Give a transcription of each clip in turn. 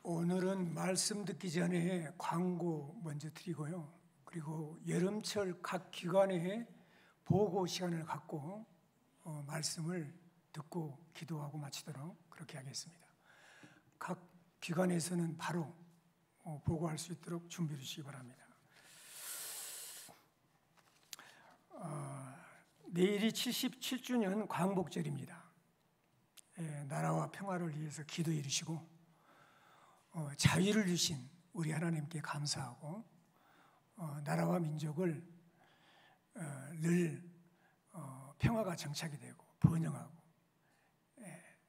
오늘은 말씀 듣기 전에 광고 먼저 드리고요. 그리고 여름철 각 기관에 보고 시간을 갖고 말씀을 듣고 기도하고 마치도록 그렇게 하겠습니다. 각 기관에서는 바로 보고할 수 있도록 준비해 주시기 바랍니다. 내일이 77주년 광복절입니다. 나라와 평화를 위해서 기도해 주시고 자유를 주신 우리 하나님께 감사하고 나라와 민족을 늘 평화가 정착이 되고 번영하고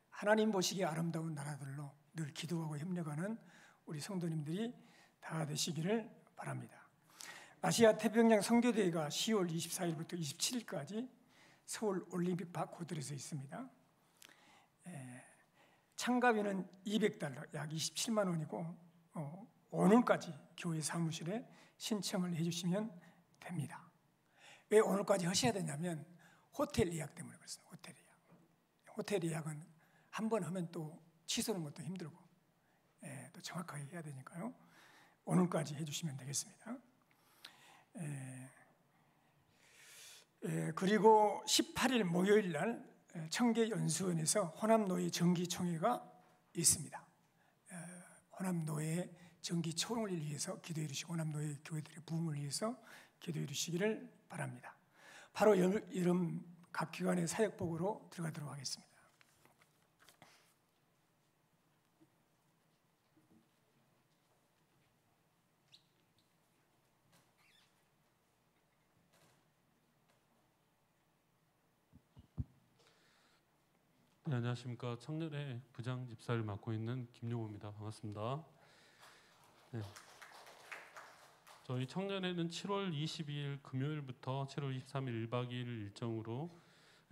하나님 보시기에 아름다운 나라들로 늘 기도하고 협력하는 우리 성도님들이 다 되시기를 바랍니다. 아시아 태평양 선교대회가 10월 24일부터 27일까지 서울 올림픽 파크 호텔에서 있습니다. 참가비는 $200, 약 27만 원이고 오늘까지 교회 사무실에 신청을 해주시면 됩니다. 왜 오늘까지 하셔야 되냐면 호텔 예약 때문에 그렇습니다. 호텔 예약은 한 번 하면 또 취소하는 것도 힘들고 또 정확하게 해야 되니까요. 오늘까지 해주시면 되겠습니다. 그리고 18일 목요일 날 청계연수원에서 호남노예 정기총회가 있습니다. 호남노예 정기총회를 위해서 기도해 주시고 호남노예 교회들의 부흥을 위해서 기도해 주시기를 바랍니다. 바로 여름 각 기관의 사역복으로 들어가도록 하겠습니다. 네, 안녕하십니까. 청년회 부장 집사를 맡고 있는 김용호입니다. 반갑습니다. 네. 저희 청년회는 7월 22일 금요일부터 7월 23일 1박 2일 일정으로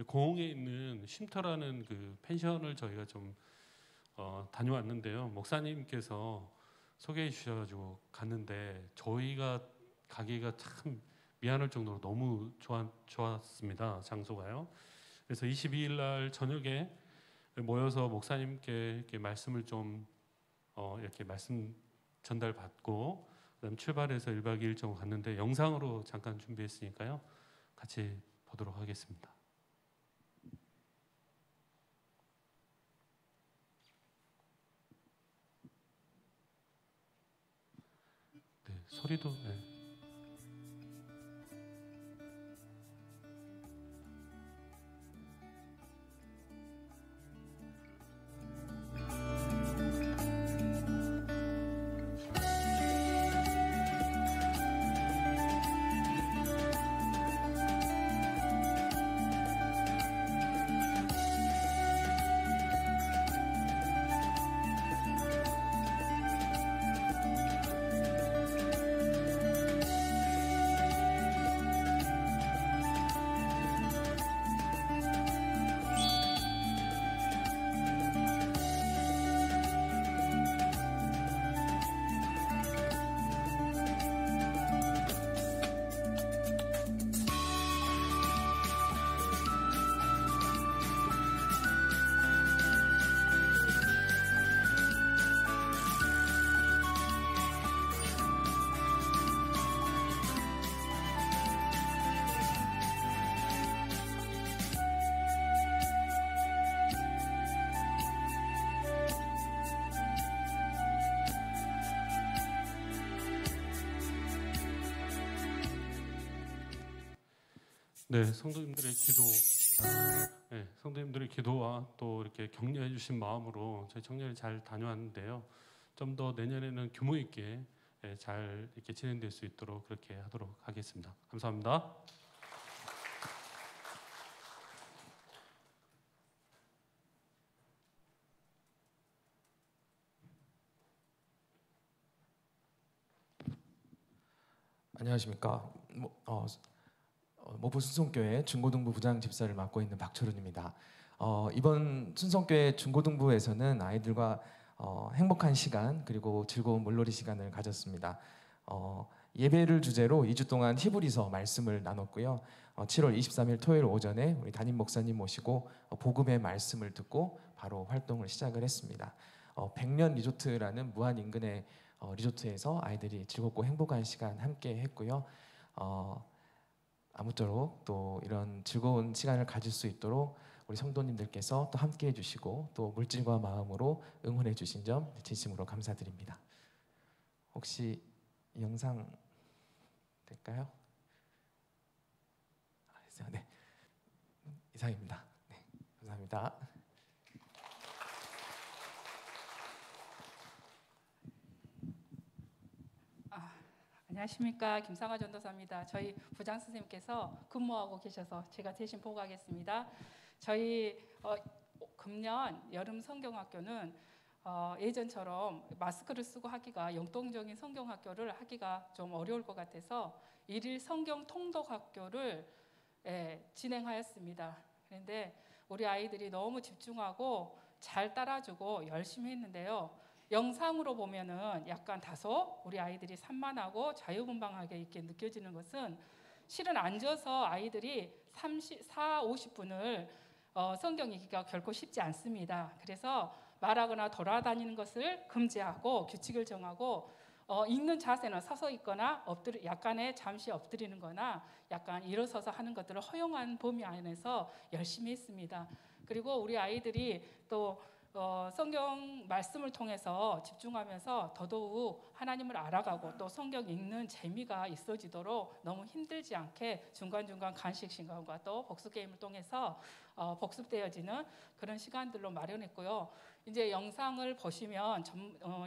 고흥에 있는 쉼터라는 그 펜션을 저희가 좀 다녀왔는데요. 목사님께서 소개해 주셔가지고 갔는데 저희가 가기가 참 미안할 정도로 너무 좋았습니다. 장소가요. 그래서 22일 날 저녁에 모여서 목사님께 이렇게 말씀을 좀 이렇게 말씀 전달 받고 그다음 출발해서 1박 2일 일정 갔는데 영상으로 잠깐 준비했으니까요. 같이 보도록 하겠습니다. 네, 소리도 네. 네, 성도님들의 기도와 또 이렇게 격려해 주신 마음으로 저희 청년이 잘 다녀왔는데요. 좀 더 내년에는 규모 있게 잘 이렇게 진행될 수 있도록 그렇게 하도록 하겠습니다. 감사합니다. 안녕하십니까. 모포 순성교회 중고등부 부장 집사를 맡고 있는 박철훈입니다. 이번 순성교회 중고등부에서는 아이들과 행복한 시간 그리고 즐거운 물놀이 시간을 가졌습니다. 예배를 주제로 2주 동안 히브리서 말씀을 나눴고요. 7월 23일 토요일 오전에 우리 담임 목사님 모시고 복음의 말씀을 듣고 바로 활동을 시작을 했습니다. 백년 리조트라는 무안 인근의 리조트에서 아이들이 즐겁고 행복한 시간 함께 했고요. 아무쪼록 또 이런 즐거운 시간을 가질 수 있도록 우리 성도님들께서 또 함께 해주시고 또 물질과 마음으로 응원해 주신 점 진심으로 감사드립니다. 혹시 이 영상 될까요? 네, 이상입니다. 네, 감사합니다. 안녕하십니까, 김상아 전도사입니다. 저희 부장 선생님께서 근무하고 계셔서 제가 대신 보고하겠습니다. 저희 금년 여름 성경학교는 예전처럼 마스크를 쓰고 하기가, 영동적인 성경학교를 하기가 좀 어려울 것 같아서 일일 성경 통독학교를 진행하였습니다. 그런데 우리 아이들이 너무 집중하고 잘 따라주고 열심히 했는데요. 영상으로 보면은 약간 다소 우리 아이들이 산만하고 자유분방하게 이렇게 느껴지는 것은, 실은 앉아서 아이들이 50분을 성경 읽기가 결코 쉽지 않습니다. 그래서 말하거나 돌아다니는 것을 금지하고 규칙을 정하고, 읽는 자세는 서서 읽거나 약간의 잠시 엎드리는 거나 약간 일어서서 하는 것들을 허용한 범위 안에서 열심히 했습니다. 그리고 우리 아이들이 또 성경 말씀을 통해서 집중하면서 더더욱 하나님을 알아가고 또 성경 읽는 재미가 있어지도록 너무 힘들지 않게 중간중간 간식 시간과 또 복습 게임을 통해서 복습되어지는 그런 시간들로 마련했고요. 이제 영상을 보시면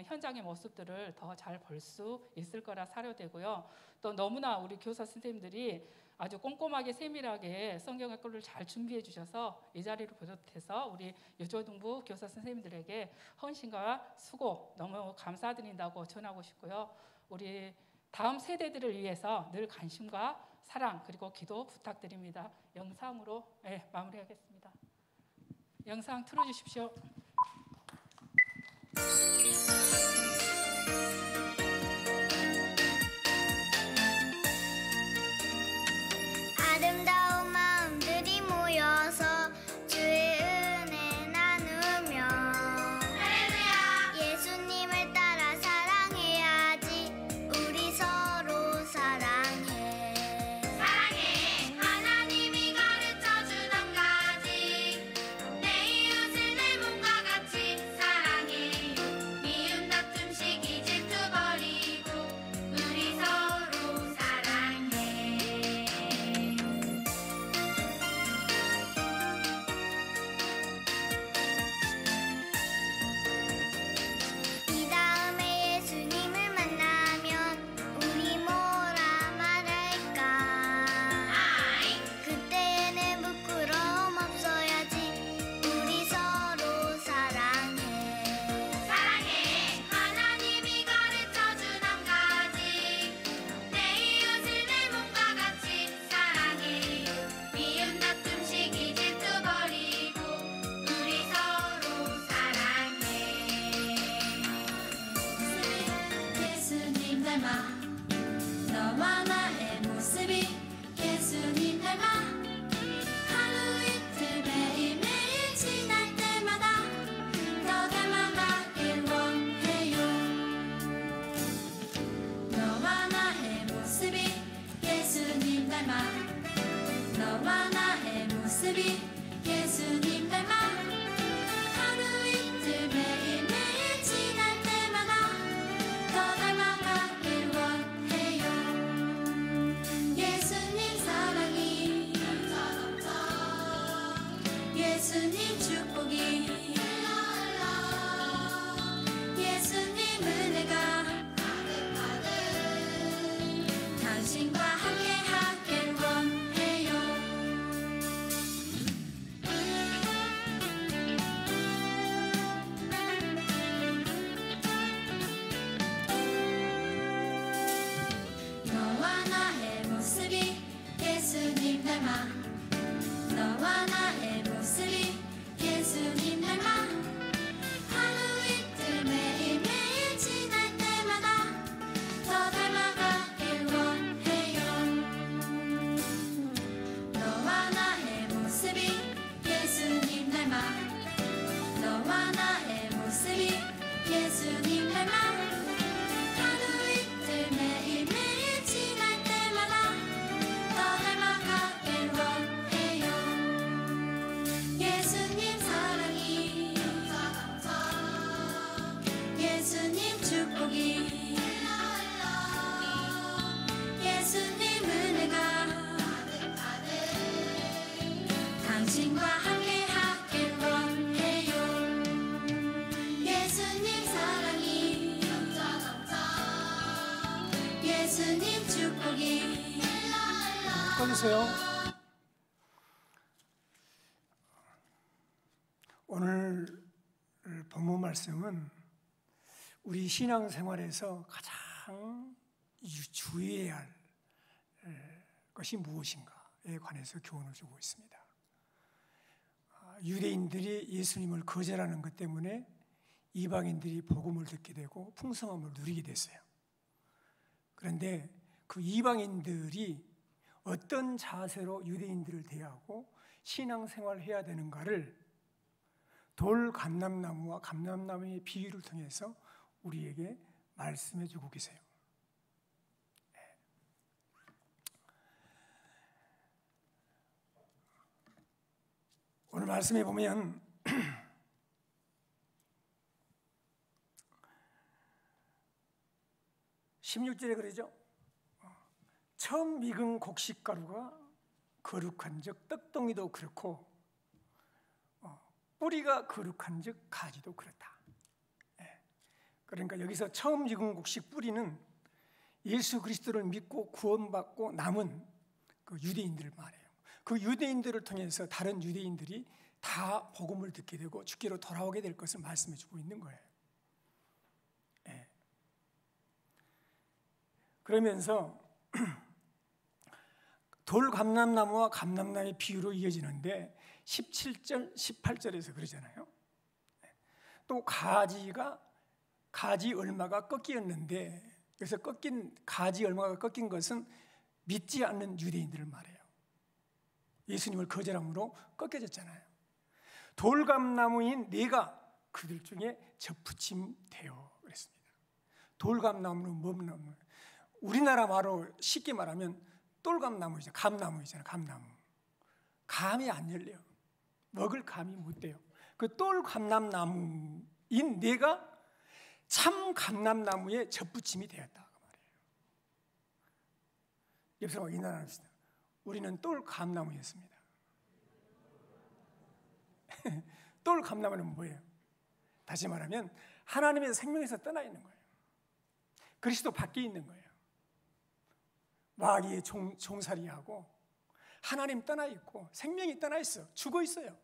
현장의 모습들을 더 잘 볼 수 있을 거라 사료되고요. 또 너무나 우리 교사 선생님들이 아주 꼼꼼하게 세밀하게 성경학교를 잘 준비해 주셔서 이 자리를 비롯해서 우리 유초등부 교사 선생님들에게 헌신과 수고 너무 감사드린다고 전하고 싶고요. 우리 다음 세대들을 위해서 늘 관심과 사랑 그리고 기도 부탁드립니다. 영상으로 마무리하겠습니다. 영상 틀어주십시오. 아름다운 마음들이 모여서 주의 은혜 나누며 할렐루야. 예수님을 따라 사랑해야지. 우리 서로 사랑해. 하나님이 가르쳐준 한 가지, 내 이웃을 내 몸과 축복이 예수님 은혜가 당신과 함께 하길 원해요. 예수님 사랑이 예수님 축복이 꺼주세요. 오늘 본문 말씀은 우리 신앙생활에서 가장 주의해야 할 것이 무엇인가에 관해서 교훈을 주고 있습니다. 유대인들이 예수님을 거절하는 것 때문에 이방인들이 복음을 듣게 되고 풍성함을 누리게 됐어요. 그런데 그 이방인들이 어떤 자세로 유대인들을 대하고 신앙생활을 해야 되는가를 돌 감람나무와 감람나무의 비유를 통해서 우리에게 말씀해 주고 계세요. 오늘 말씀에 보면 16절에 그러죠. 처음 익은 곡식가루가 거룩한 즉 떡덩이도 그렇고 뿌리가 거룩한 즉 가지도 그렇다. 그러니까 여기서 처음 익은 곡식 뿌리는 예수 그리스도를 믿고 구원받고 남은 그 유대인들을 말해요. 그 유대인들을 통해서 다른 유대인들이 다 복음을 듣게 되고 주께로 돌아오게 될 것을 말씀해 주고 있는 거예요. 그러면서 돌 감람나무와 감람나무의 비유로 이어지는데 17절, 18절에서 그러잖아요. 또 가지 얼마가 꺾이었는데 그래서 가지 얼마가 꺾인 것은 믿지 않는 유대인들을 말해요. 예수님을 거절함으로 꺾여졌잖아요. 돌감나무인 내가 그들 중에 접붙임되어 그랬습니다. 돌감나무는 뭔 나무? 우리나라 말로 쉽게 말하면 똘감나무이죠. 감나무이잖아요. 감나무. 감이 안 열려요. 먹을 감이 못 돼요. 그 똘감나무인 내가 참 감람나무에 접붙임이 되었다 그 말이에요. 옆사람 인사합시다. 우리는 똘감나무였습니다. 똘감나무는 뭐예요? 다시 말하면 하나님의 생명에서 떠나 있는 거예요. 그리스도 밖에 있는 거예요. 마귀의 종살이하고 하나님 떠나 있고 생명이 떠나 있어. 죽어 있어요.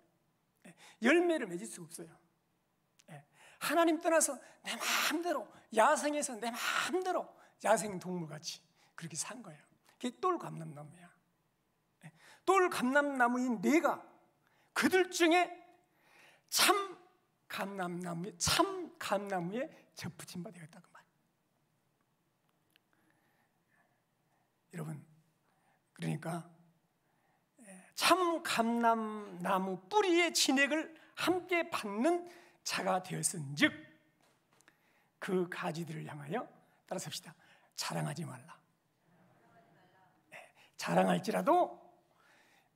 열매를 맺을 수 없어요. 하나님 떠나서 내 마음대로 야생에서 내 마음대로 야생 동물같이 그렇게 산 거예요. 그게 똘감람나무야. 똘감람나무인 내가 그들 중에 참 감람나무에 접붙임 바 되었다 그 말. 여러분, 그러니까 참 감람나무 뿌리의 진액을 함께 받는 자가 되었은즉 그 가지들을 향하여 따라서 합시다. 자랑하지 말라. 자랑할지라도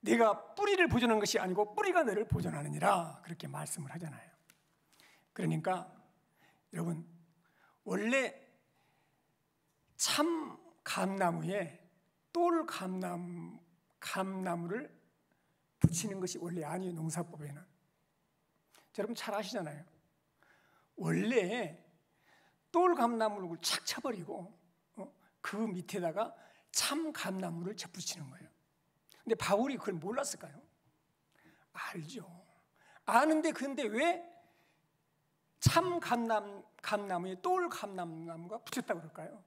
내가 뿌리를 보존한 것이 아니고 뿌리가 너를 보존하느니라 그렇게 말씀을 하잖아요. 그러니까 여러분 원래 참 감나무에 똘 감나무를 붙이는 것이 원래 아니에요. 농사법에는. 여러분 잘 아시잖아요. 원래 똘 감나무를 착 쳐버리고 그 밑에다가 참 감나무를 접붙이는 거예요. 근데 바울이 그걸 몰랐을까요? 알죠. 아는데 근데 왜 참 감나무에 똘 감나무가 붙였다고 그럴까요?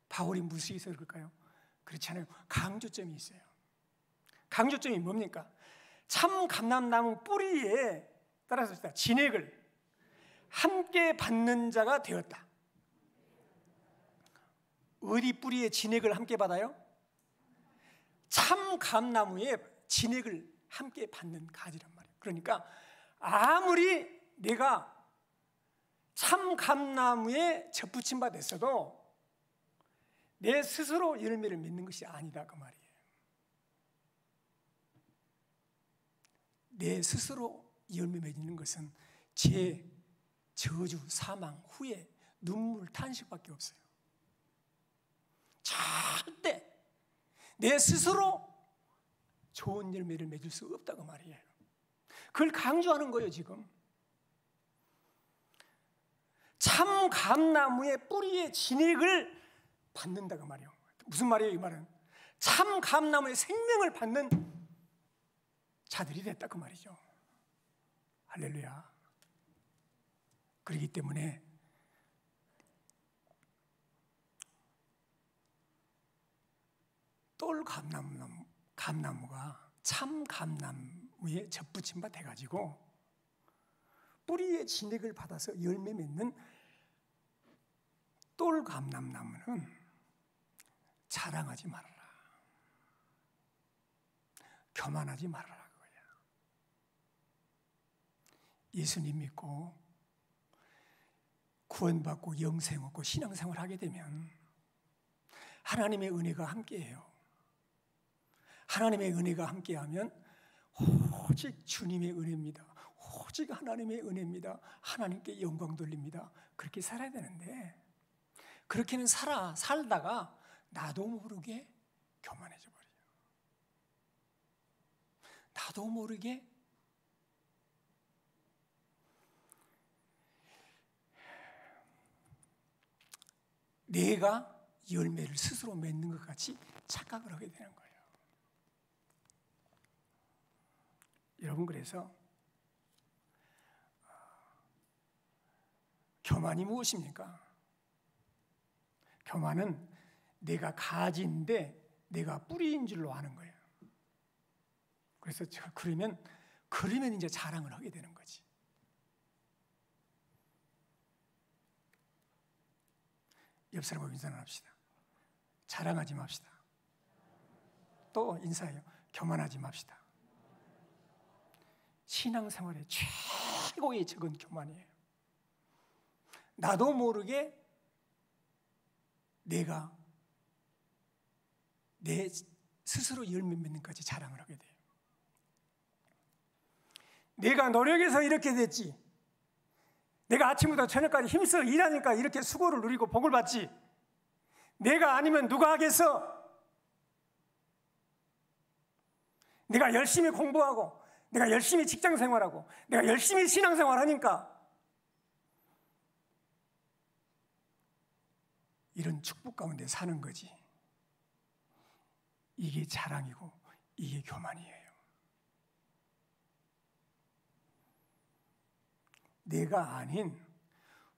바울이 무슨 있어서 그럴까요? 그렇지 않아요. 강조점이 있어요. 강조점이 뭡니까? 참 감람나무 뿌리에 따라서 진액을 함께 받는 자가 되었다. 어디 뿌리에 진액을 함께 받아요? 참 감나무에 진액을 함께 받는 가지란 말이에요. 그러니까 아무리 내가 참 감나무에 접붙임 바 됐어도 내 스스로 열매를 맺는 것이 아니다 그 말이에요. 내 스스로 열매 맺는 것은 제 저주, 사망, 후회, 눈물, 탄식밖에 없어요. 절대 내 스스로 좋은 열매를 맺을 수 없다고 말이에요. 그걸 강조하는 거예요. 지금 참 감나무의 뿌리의 진액을 받는다고 말이에요. 무슨 말이에요? 이 말은 참 감나무의 생명을 받는 자들이 됐다 그 말이죠. 할렐루야. 그렇기 때문에 똘 감나무가 참 감나무에 접붙임 바 돼가지고 뿌리의 진액을 받아서 열매 맺는 똘 감람나무는 자랑하지 말아라, 교만하지 말아라 그거야. 예수님 믿고 구원받고 영생 얻고 신앙생활 하게 되면 하나님의 은혜가 함께해요. 하나님의 은혜가 함께하면 오직 주님의 은혜입니다. 오직 하나님의 은혜입니다. 하나님께 영광 돌립니다. 그렇게 살아야 되는데 그렇게는 살다가 나도 모르게 교만해져 버려요. 나도 모르게 내가 열매를 스스로 맺는 것 같이 착각을 하게 되는 거예요. 여러분, 그래서 교만이 무엇입니까? 교만은 내가 가지인데 내가 뿌리인 줄로 아는 거예요. 그래서 그러면 이제 자랑을 하게 되는 거지. 옆 사람하고 인사를 합시다. 자랑하지 맙시다. 또 인사해요. 교만하지 맙시다. 신앙생활의 최고의 적은 교만이에요. 나도 모르게 내가 내 스스로 열매 맺는 까지 자랑을 하게 돼요. 내가 노력해서 이렇게 됐지. 내가 아침부터 저녁까지 힘써 일하니까 이렇게 수고를 누리고 복을 받지. 내가 아니면 누가 하겠어? 내가 열심히 공부하고 내가 열심히 직장생활하고 내가 열심히 신앙생활하니까 이런 축복 가운데 사는 거지. 이게 자랑이고 이게 교만이에요. 내가 아닌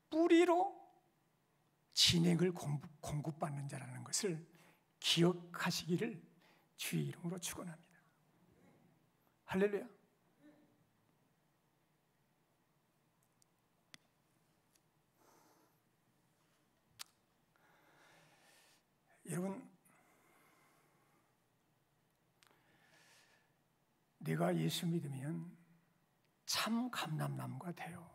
뿌리로 진액을 공급받는 자라는 것을 기억하시기를 주의 이름으로 축원합니다. 할렐루야. 여러분, 내가 예수 믿으면 참 감람나무가 돼요.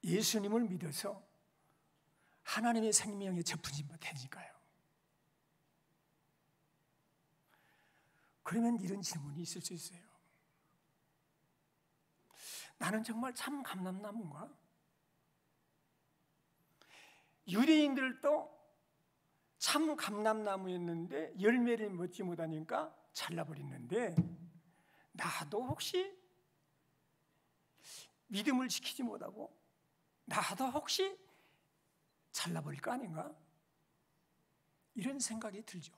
예수님을 믿어서 하나님의 생명에 접붙임 바 되니까요. 그러면 이런 질문이 있을 수 있어요. 나는 정말 참 감람나무인가? 유대인들도 참 감람나무였는데 열매를 맺지 못하니까 잘라버렸는데 나도 혹시 믿음을 지키지 못하고 나도 혹시 잘라버릴 거 아닌가? 이런 생각이 들죠.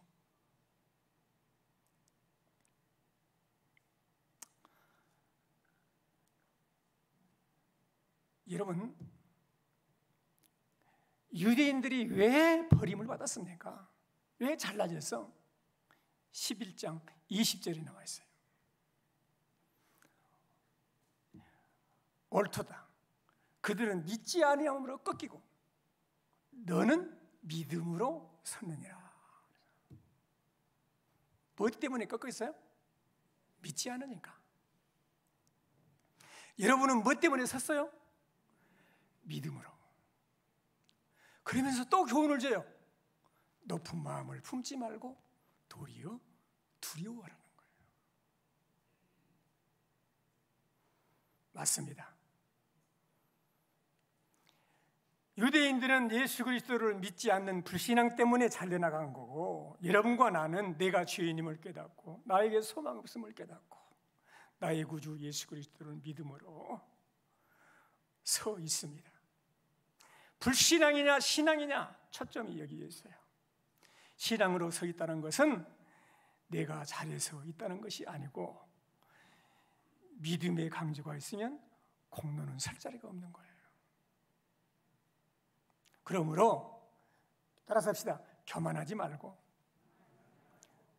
여러분, 유대인들이 왜 버림을 받았습니까? 왜 잘라졌어? 11장 20절에 나와 있어요. 옳도다. 그들은 믿지 아니함으로 꺾이고 너는 믿음으로 섰느니라. 뭐 때문에 꺾여 있어요? 믿지 않으니까. 여러분은 뭐 때문에 섰어요? 믿음으로. 그러면서 또 교훈을 줘요. 높은 마음을 품지 말고 도리어 두려워하라는 거예요. 맞습니다. 유대인들은 예수 그리스도를 믿지 않는 불신앙 때문에 잘려나간 거고, 여러분과 나는 내가 죄인임을 깨닫고 나에게 소망 없음을 깨닫고 나의 구주 예수 그리스도를 믿음으로 서 있습니다. 불신앙이냐 신앙이냐 초점이 여기에 있어요. 신앙으로 서 있다는 것은 내가 잘해서 있다는 것이 아니고, 믿음의 강조가 있으면 공로는 설 자리가 없는 거예요. 그러므로 따라서 합시다. 교만하지 말고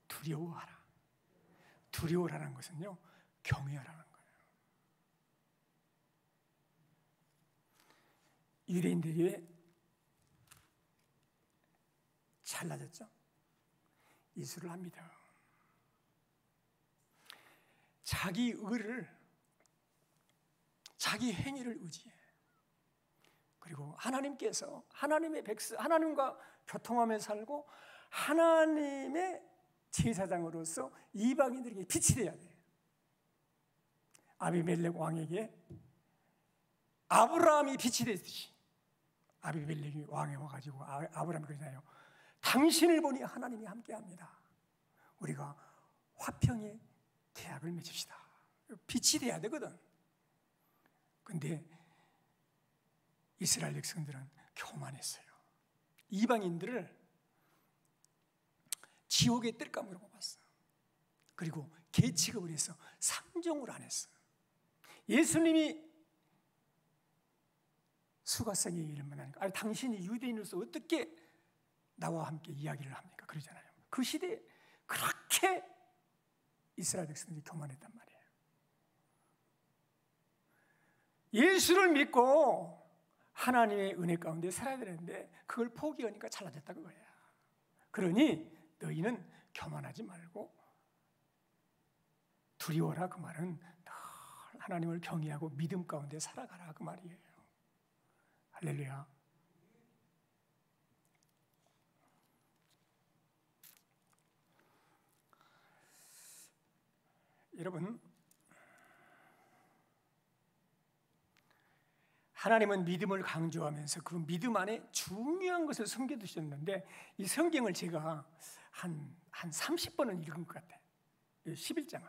두려워하라. 두려워라는 것은요, 경외하라는 거예요. 유대인들이 왜 잘나졌죠? 예수를 합니다. 자기 의를, 자기 행위를 의지해. 그리고 하나님께서 하나님의 백성, 하나님과 교통하며 살고 하나님의 제사장으로서 이방인들에게 빛이 되어야 돼. 아비멜렉 왕에게 아브라함이 빛이 됐듯이 아비멜렉이 왕에 와가지고 아브라함이 그러잖아요. 당신을 보니 하나님이 함께합니다. 우리가 화평의 계약을 맺읍시다. 빛이 돼야 되거든. 근데 이스라엘 백성들은 교만했어요. 이방인들을 지옥에 뜰감으로 뽑았어. 그리고 계취급을 해서 상종을 안 했어. 예수님이 수가성의 일을 만나니까, 아니 당신이 유대인으로서 어떻게 나와 함께 이야기를 합니까? 그러잖아요. 그 시대에 그렇게 이스라엘 백성들이 교만했단 말이에요. 예수를 믿고 하나님의 은혜 가운데 살아야 되는데 그걸 포기하니까 잘나졌다 그거야. 그러니 너희는 교만하지 말고 두려워라. 그 말은 늘 하나님을 경외하고 믿음 가운데 살아가라 그 말이에요. 할렐루야. 여러분, 하나님은 믿음을 강조하면서 그 믿음 안에 중요한 것을 숨겨두셨는데, 이 성경을 제가 한 30번은 읽은 것 같아요. 11장을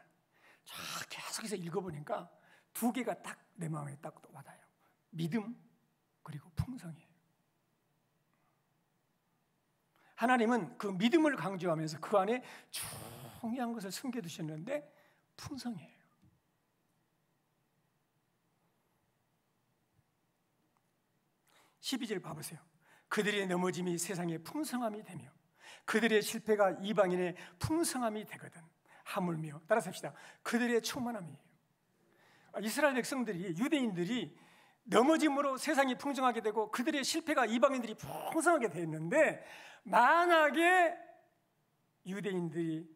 쫙 계속해서 읽어보니까 두 개가 딱 내 마음에 딱 와닿아요. 믿음 그리고 풍성이에요. 하나님은 그 믿음을 강조하면서 그 안에 중요한 것을 숨겨두셨는데 풍성이에요. (12절) 봐보세요. 그들의 넘어짐이 세상의 풍성함이 되며 그들의 실패가 이방인의 풍성함이 되거든. 하물며, 따라서 합시다. 그들의 충만함이에요. 이스라엘 백성들이, 유대인들이 넘어짐으로 세상이 풍성하게 되고 그들의 실패가 이방인들이 풍성하게 됐는데, 만약에 유대인들이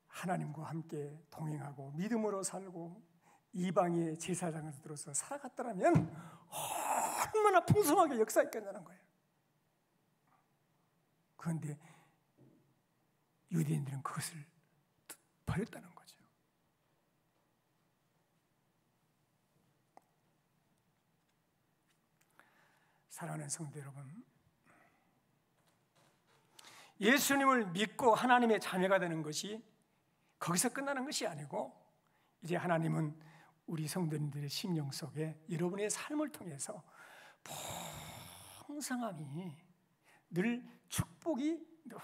하나님과 함께 동행하고 믿음으로 살고 이방의 제사장으로서 살아갔더라면 얼마나 풍성하게 역사했겠냐는 거예요. 그런데 유대인들은 그것을 버렸다는 거죠. 사랑하는 성도 여러분, 예수님을 믿고 하나님의 자녀가 되는 것이 거기서 끝나는 것이 아니고, 이제 하나님은 우리 성도님들의 심령 속에 여러분의 삶을 통해서 풍성함이, 늘 축복이 늘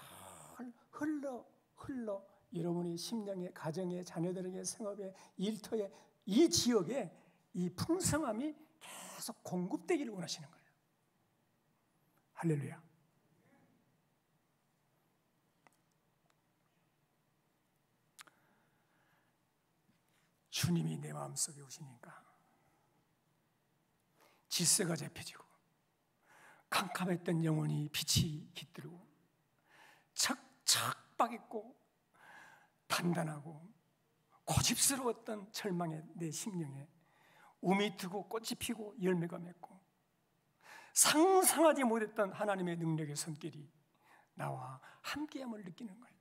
흘러 여러분의 심령에, 가정에, 자녀들에게, 생업에, 일터에, 이 지역에 이 풍성함이 계속 공급되기를 원하시는 거예요. 할렐루야. 주님이 내 마음속에 오시니까 질서가 잡혀지고 캄캄했던 영혼이 빛이 깃들고 척척박있고 단단하고 고집스러웠던 절망의 내 심령에 움이 트고 꽃이 피고 열매가 맺고 상상하지 못했던 하나님의 능력의 손길이 나와 함께함을 느끼는 거예요.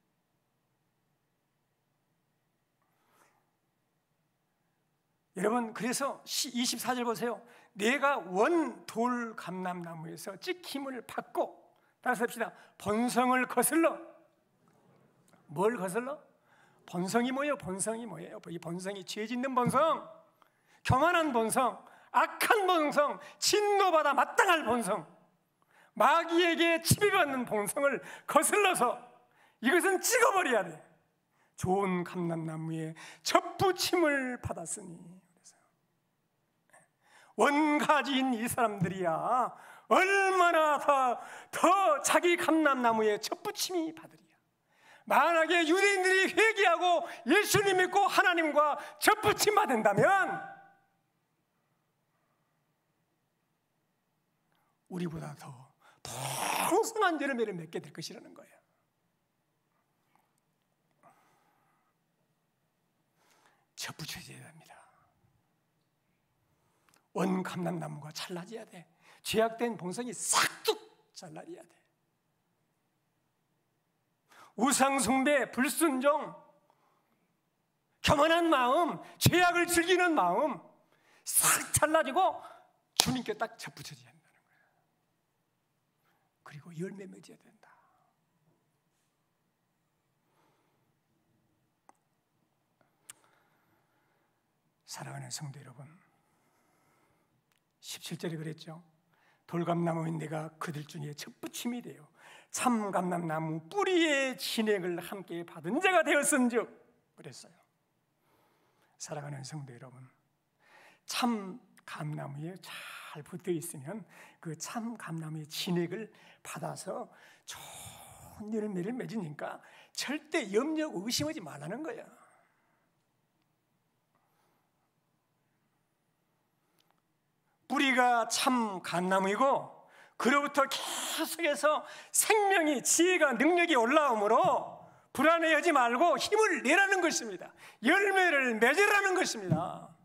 여러분, 그래서 24절 보세요. 내가 원돌 감람나무에서 찍힘을 받고, 따라서 합시다. 본성을 거슬러. 뭘 거슬러? 본성이 뭐예요? 본성이 뭐예요? 이 본성이 죄 짓는 본성, 교만한 본성, 악한 본성, 진노받아 마땅할 본성, 마귀에게 지배받는 본성을 거슬러서 이것은 찍어버려야 돼. 좋은 감람나무에 접붙임을 받았으니. 원가지인 이 사람들이야 얼마나 더 자기 감람나무에 접붙임이 받으리야. 만약에 유대인들이 회개하고 예수님 믿고 하나님과 접붙임 받는다면 우리보다 더 풍성한 열매를 맺게 될 것이라는 거예요. 접붙여져야 됩니다. 원 감람나무가 잘라져야 돼. 죄악된 본성이 싹둑 잘라져야 돼. 우상숭배, 불순종, 교만한 마음, 죄악을 즐기는 마음 싹 잘라지고 주님께 딱 접붙여져야 한다는 거예요. 그리고 열매 맺어야 된다. 사랑하는 성도 여러분, 17절에 그랬죠. 돌감나무인 내가 그들 중에 접붙임이 되어 참 감람나무 뿌리의 진액을 함께 받은 자가 되었은즉 그랬어요. 사랑하는 성도 여러분, 참 감나무에 잘 붙어 있으면 그 참 감나무의 진액을 받아서 좋은 열매를 맺으니까 절대 염려, 의심하지 말라는 거야. 뿌리가 참 감나무이고 그로부터 계속해서 생명이, 지혜가, 능력이 올라오므로 불안해하지 말고 힘을 내라는 것입니다. 열매를 맺으라는 것입니다.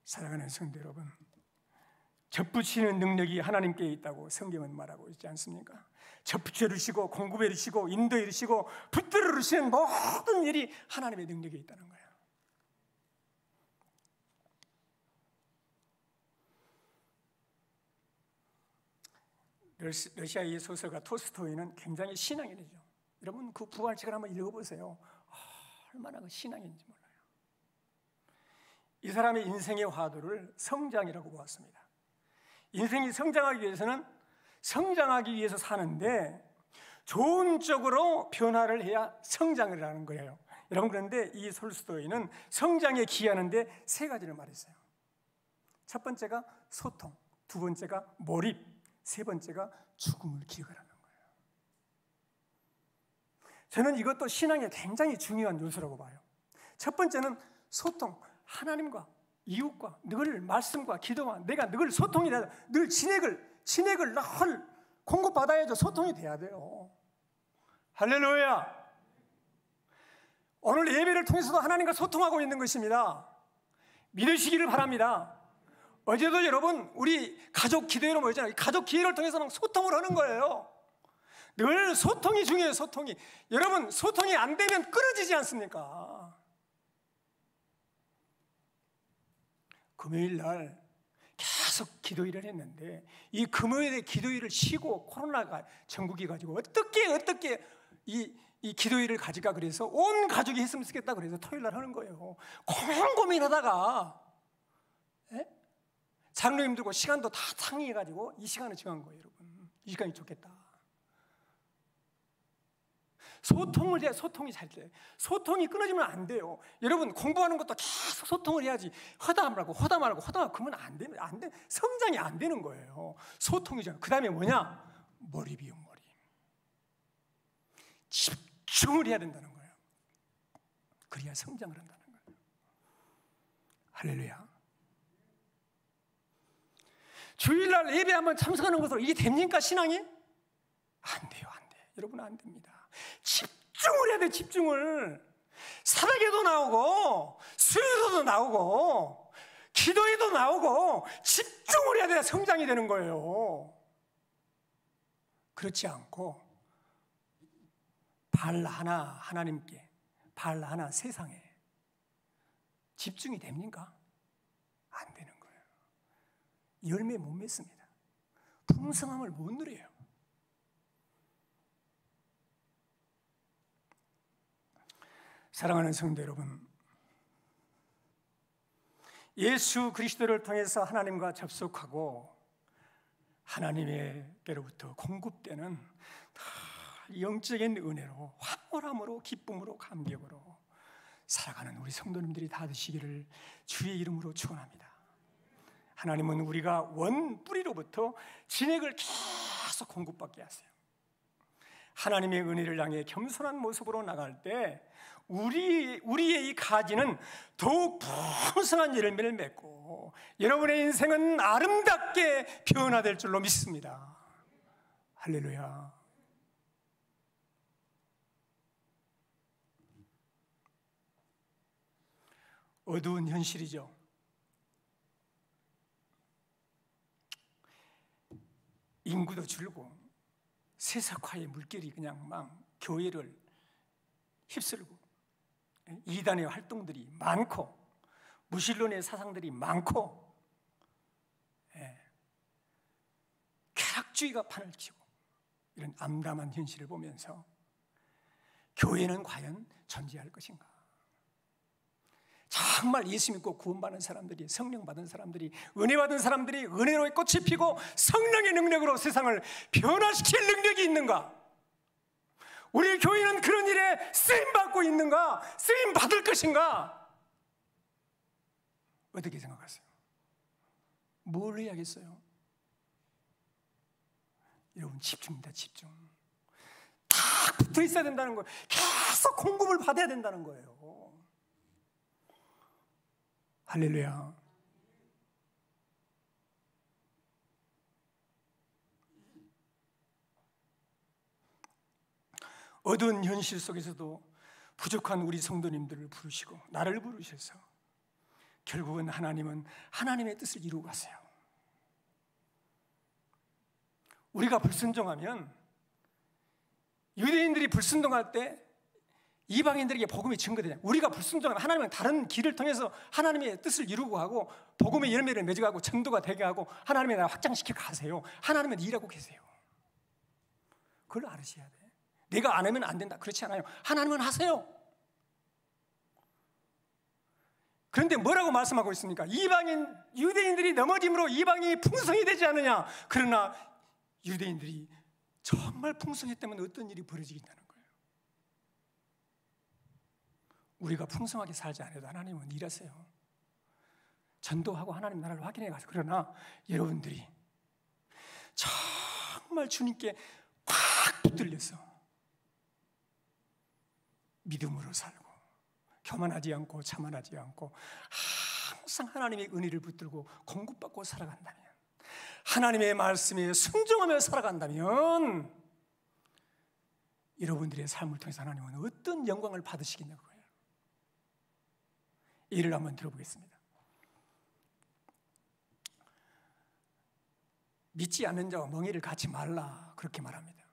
사랑하는 성도 여러분, 접붙이는 능력이 하나님께 있다고 성경은 말하고 있지 않습니까? 접붙여 주시고 공급해 주시고 인도해 주시고 붙들어 주시는 모든 일이 하나님의 능력이 있다는 거예요. 러시아의 소설가 톨스토이는 굉장히 신앙인이죠. 여러분 그 부활책을 한번 읽어보세요. 얼마나 그 신앙인지 몰라요. 이 사람의 인생의 화두를 성장이라고 보았습니다. 인생이 성장하기 위해서는 성장하기 위해서 사는데 좋은 쪽으로 변화를 해야 성장을 하는 거예요. 여러분, 그런데 이 톨스토이는 성장에 기하는데 세 가지를 말했어요. 첫 번째가 소통, 두 번째가 몰입, 세 번째가 죽음을 기억하라는 거예요. 저는 이것도 신앙에 굉장히 중요한 요소라고 봐요. 첫 번째는 소통, 하나님과 이웃과 늘 말씀과 기도와 내가 늘 소통이 돼야 돼. 늘 진액을 늘 공급받아야죠. 소통이 돼야 돼요. 할렐루야. 오늘 예배를 통해서도 하나님과 소통하고 있는 것입니다. 믿으시기를 바랍니다. 어제도 여러분 우리 가족 기도회로 모였잖아요. 가족 기회를 통해서 소통을 하는 거예요. 늘 소통이 중요해요. 소통이. 여러분 소통이 안 되면 끊어지지 않습니까? 금요일 날 계속 기도일을 했는데 이 금요일에 기도일을 쉬고 코로나가 전국이 가지고 어떻게 이 기도일을 가질까 그래서 온 가족이 했으면 좋겠다 그래서 토요일 날 하는 거예요. 고민하다가 장로님 들고 시간도 다 상의해가지고 이 시간을 정한 거예요. 여러분 이 시간이 좋겠다. 소통을 해야 소통이 잘 돼. 소통이 끊어지면 안 돼요. 여러분 공부하는 것도 계속 소통을 해야지. 하다 말고 그러면 안 돼. 성장이 안 되는 거예요. 소통이잖아요. 그 다음에 뭐냐? 몰입이요, 몰입. 집중을 해야 된다는 거예요. 그래야 성장을 한다는 거예요. 할렐루야. 주일날 예배 한번 참석하는 것으로 이게 됩니까? 신앙이? 안 돼요, 안 돼. 여러분 안 됩니다. 집중을 해야 돼. 집중을. 사역에도 나오고 수요일에도 나오고 기도에도 나오고 집중을 해야 돼야 성장이 되는 거예요. 그렇지 않고 발 하나 하나님께, 발 하나 세상에 집중이 됩니까? 안 되는 거예요. 열매 못 맺습니다. 풍성함을 못 누려요. 사랑하는 성도 여러분, 예수 그리스도를 통해서 하나님과 접속하고 하나님께로부터 공급되는 영적인 은혜로, 황홀함으로, 기쁨으로, 감격으로 살아가는 우리 성도님들이 다 되시기를 주의 이름으로 축원합니다. 하나님은 우리가 원 뿌리로부터 진액을 계속 공급받게 하세요. 하나님의 은혜를 향해 겸손한 모습으로 나갈 때 우리의 이 가지는 더욱 풍성한 열매를 맺고 여러분의 인생은 아름답게 변화될 줄로 믿습니다. 할렐루야. 어두운 현실이죠. 인구도 줄고 세속화의 물결이 그냥 막 교회를 휩쓸고 이단의 활동들이 많고 무신론의 사상들이 많고 쾌락주의가 판을 치고 이런 암담한 현실을 보면서 교회는 과연 존재할 것인가? 정말 예수 믿고 구원받은 사람들이, 성령 받은 사람들이, 은혜 받은 사람들이 은혜로의 꽃이 피고 성령의 능력으로 세상을 변화시킬 능력이 있는가? 우리 교회는 그런 일에 쓰임받고 있는가? 쓰임받을 것인가? 어떻게 생각하세요? 뭘 해야겠어요? 여러분 집중입니다. 집중. 딱 붙어 있어야 된다는 거예요. 계속 공급을 받아야 된다는 거예요. 할렐루야. 어두운 현실 속에서도 부족한 우리 성도님들을 부르시고 나를 부르셔서 결국은 하나님은 하나님의 뜻을 이루고 가세요. 우리가 불순종하면, 유대인들이 불순종할 때 이방인들에게 복음이 증거되잖아요. 우리가 불순종하면 하나님은 다른 길을 통해서 하나님의 뜻을 이루고 하고 복음의 열매를 맺어가고 전도가 되게 하고 하나님의 나라 확장시켜 가세요. 하나님은 일하고 계세요. 그걸 알으셔야 돼. 내가 안 하면 안 된다, 그렇지 않아요. 하나님은 하세요. 그런데 뭐라고 말씀하고 있습니까? 유대인들이 넘어짐으로 이방인이 풍성이 되지 않느냐. 그러나 유대인들이 정말 풍성했다면 어떤 일이 벌어지겠냐는 거예요. 우리가 풍성하게 살지 않아도 하나님은 일하세요. 전도하고 하나님 나라를 확인해 가서. 그러나 여러분들이 정말 주님께 팍 붙들려서 믿음으로 살고 교만하지 않고 자만하지 않고 항상 하나님의 은혜를 붙들고 공급받고 살아간다면, 하나님의 말씀에 순종하며 살아간다면 여러분들의 삶을 통해서 하나님은 어떤 영광을 받으시겠냐고요. 예를 한번 들어보겠습니다. 믿지 않는 자와 멍에를 갖지 말라, 그렇게 말합니다.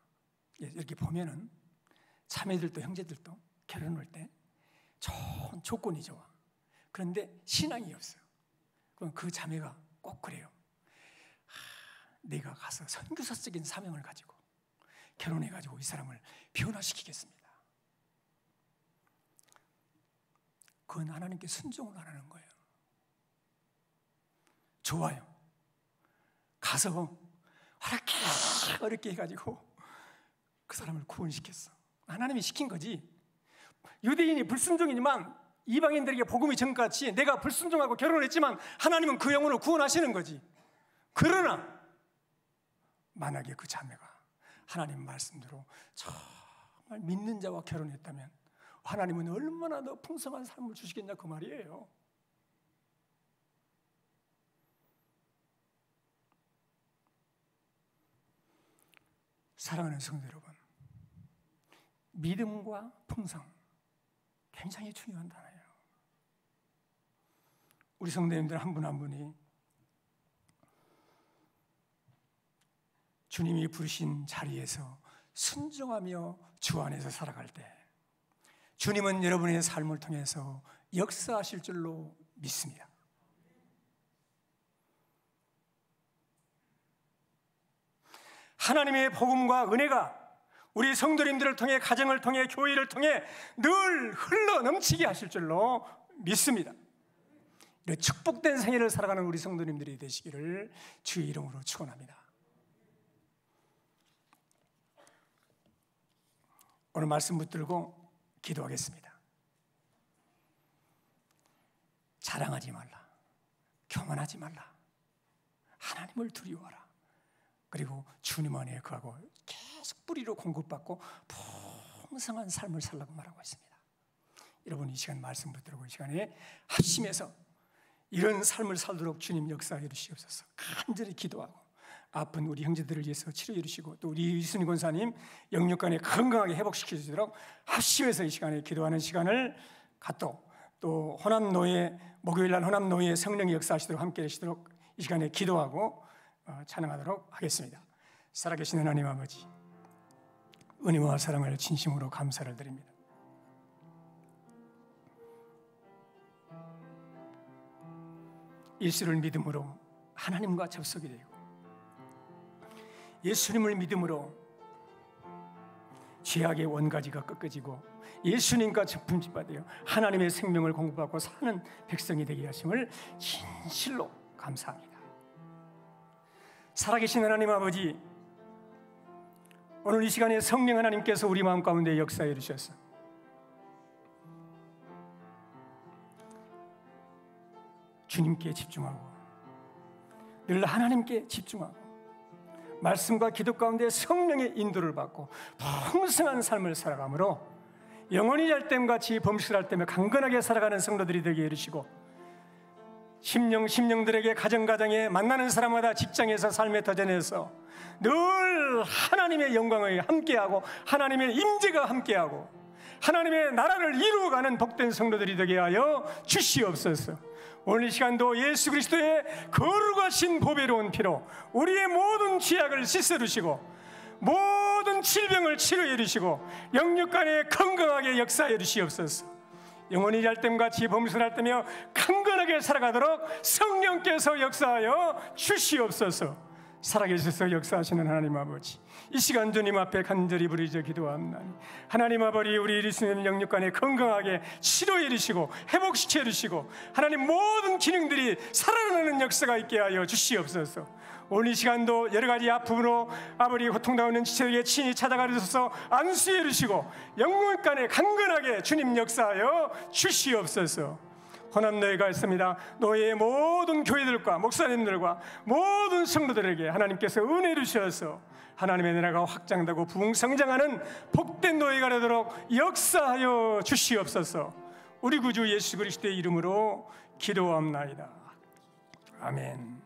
이렇게 보면은 자매들도 형제들도 결혼할 때 좋은 조건이 좋아. 그런데 신앙이 없어요. 그럼 그 자매가 꼭 그래요. 내가 가서 선교사적인 사명을 가지고 결혼해가지고 이 사람을 변화시키겠습니다. 그건 하나님께 순종을 안 하는 거예요. 좋아요. 가서 어렵게 해가지고 그 사람을 구원시켰어. 하나님이 시킨 거지. 유대인이 불순종이지만 이방인들에게 복음이 전같이 내가 불순종하고 결혼했지만 하나님은 그 영혼을 구원하시는 거지. 그러나 만약에 그 자매가 하나님 말씀대로 정말 믿는 자와 결혼했다면 하나님은 얼마나 더 풍성한 삶을 주시겠냐, 그 말이에요. 사랑하는 성도 여러분, 믿음과 풍성 굉장히 중요한 단어예요. 우리 성도님들 한 분 한 분이 주님이 부르신 자리에서 순종하며 주 안에서 살아갈 때 주님은 여러분의 삶을 통해서 역사하실 줄로 믿습니다. 하나님의 복음과 은혜가 우리 성도님들을 통해, 가정을 통해, 교회를 통해 늘 흘러 넘치게 하실 줄로 믿습니다. 이런 축복된 생애를 살아가는 우리 성도님들이 되시기를 주의 이름으로 축원합니다. 오늘 말씀 붙들고 기도하겠습니다. 자랑하지 말라, 교만하지 말라, 하나님을 두려워하라. 그리고 주님 안에 거하고 계속 뿌리로 공급받고 풍성한 삶을 살라고 말하고 있습니다. 여러분, 이 시간 말씀 붙들고 이 시간에 합심해서 이런 삶을 살도록 주님 역사해 주시옵소서. 간절히 기도하고 아픈 우리 형제들을 위해서 치료해 주시고, 또 우리 이순희 권사님 영육간에 건강하게 회복시켜 주시도록 합심해서 이 시간에 기도하는 시간을 갖도록, 또 호남노예, 목요일날 호남노예 성령의 역사하시도록 함께 하시도록 이 시간에 기도하고 찬양하도록 하겠습니다. 살아계신 하나님 아버지, 은혜와 사랑을 진심으로 감사를 드립니다. 예수를 믿음으로 하나님과 접속이 되고, 예수님을 믿음으로 죄악의 원가지가 꺾어지고 예수님과 접붙임받아 하나님의 생명을 공급받고 사는 백성이 되게 하심을 진실로 감사합니다. 살아계신 하나님 아버지, 오늘 이 시간에 성령 하나님께서 우리 마음 가운데 역사해 주셔서 주님께 집중하고 늘 하나님께 집중하고 말씀과 기도 가운데 성령의 인도를 받고 풍성한 삶을 살아가므로 영원히 얄땜같이 범실할 때며 강건하게 살아가는 성도들이 되게 해주시고, 심령들에게 가정가정에 만나는 사람마다 직장에서 삶의 터전에서 늘 하나님의 영광을 함께하고 하나님의 임재가 함께하고 하나님의 나라를 이루어가는 복된 성도들이 되게 하여 주시옵소서. 오늘 이 시간도 예수 그리스도의 거룩하신 보배로운 피로 우리의 모든 죄악을 씻어주시고 모든 질병을 치료해 주시고 영육간에 건강하게 역사해 주시옵소서. 영원히 얄땜같이 범선할 때며 강건하게 살아가도록 성령께서 역사하여 주시옵소서. 살아계셔서 역사하시는 하나님 아버지, 이 시간 주님 앞에 간절히 부르짖어 기도합나니 하나님 아버지, 우리 예수님 영육간에 건강하게 치료해 주시고 회복시켜 주시고 하나님 모든 기능들이 살아나는 역사가 있게 하여 주시옵소서. 오늘 이 시간도 여러 가지 아픔으로 아버지 고통당하는 지체에게 친히 찾아가 주셔서 안수해 주시고 영육간에 강건하게 주님 역사하여 주시옵소서. 호남노예가 있습니다. 노예의 모든 교회들과 목사님들과 모든 성도들에게 하나님께서 은혜 주셔서 하나님의 나라가 확장되고 부흥성장하는 복된 노예가 되도록 역사하여 주시옵소서. 우리 구주 예수 그리스도의 이름으로 기도합나이다. 아멘.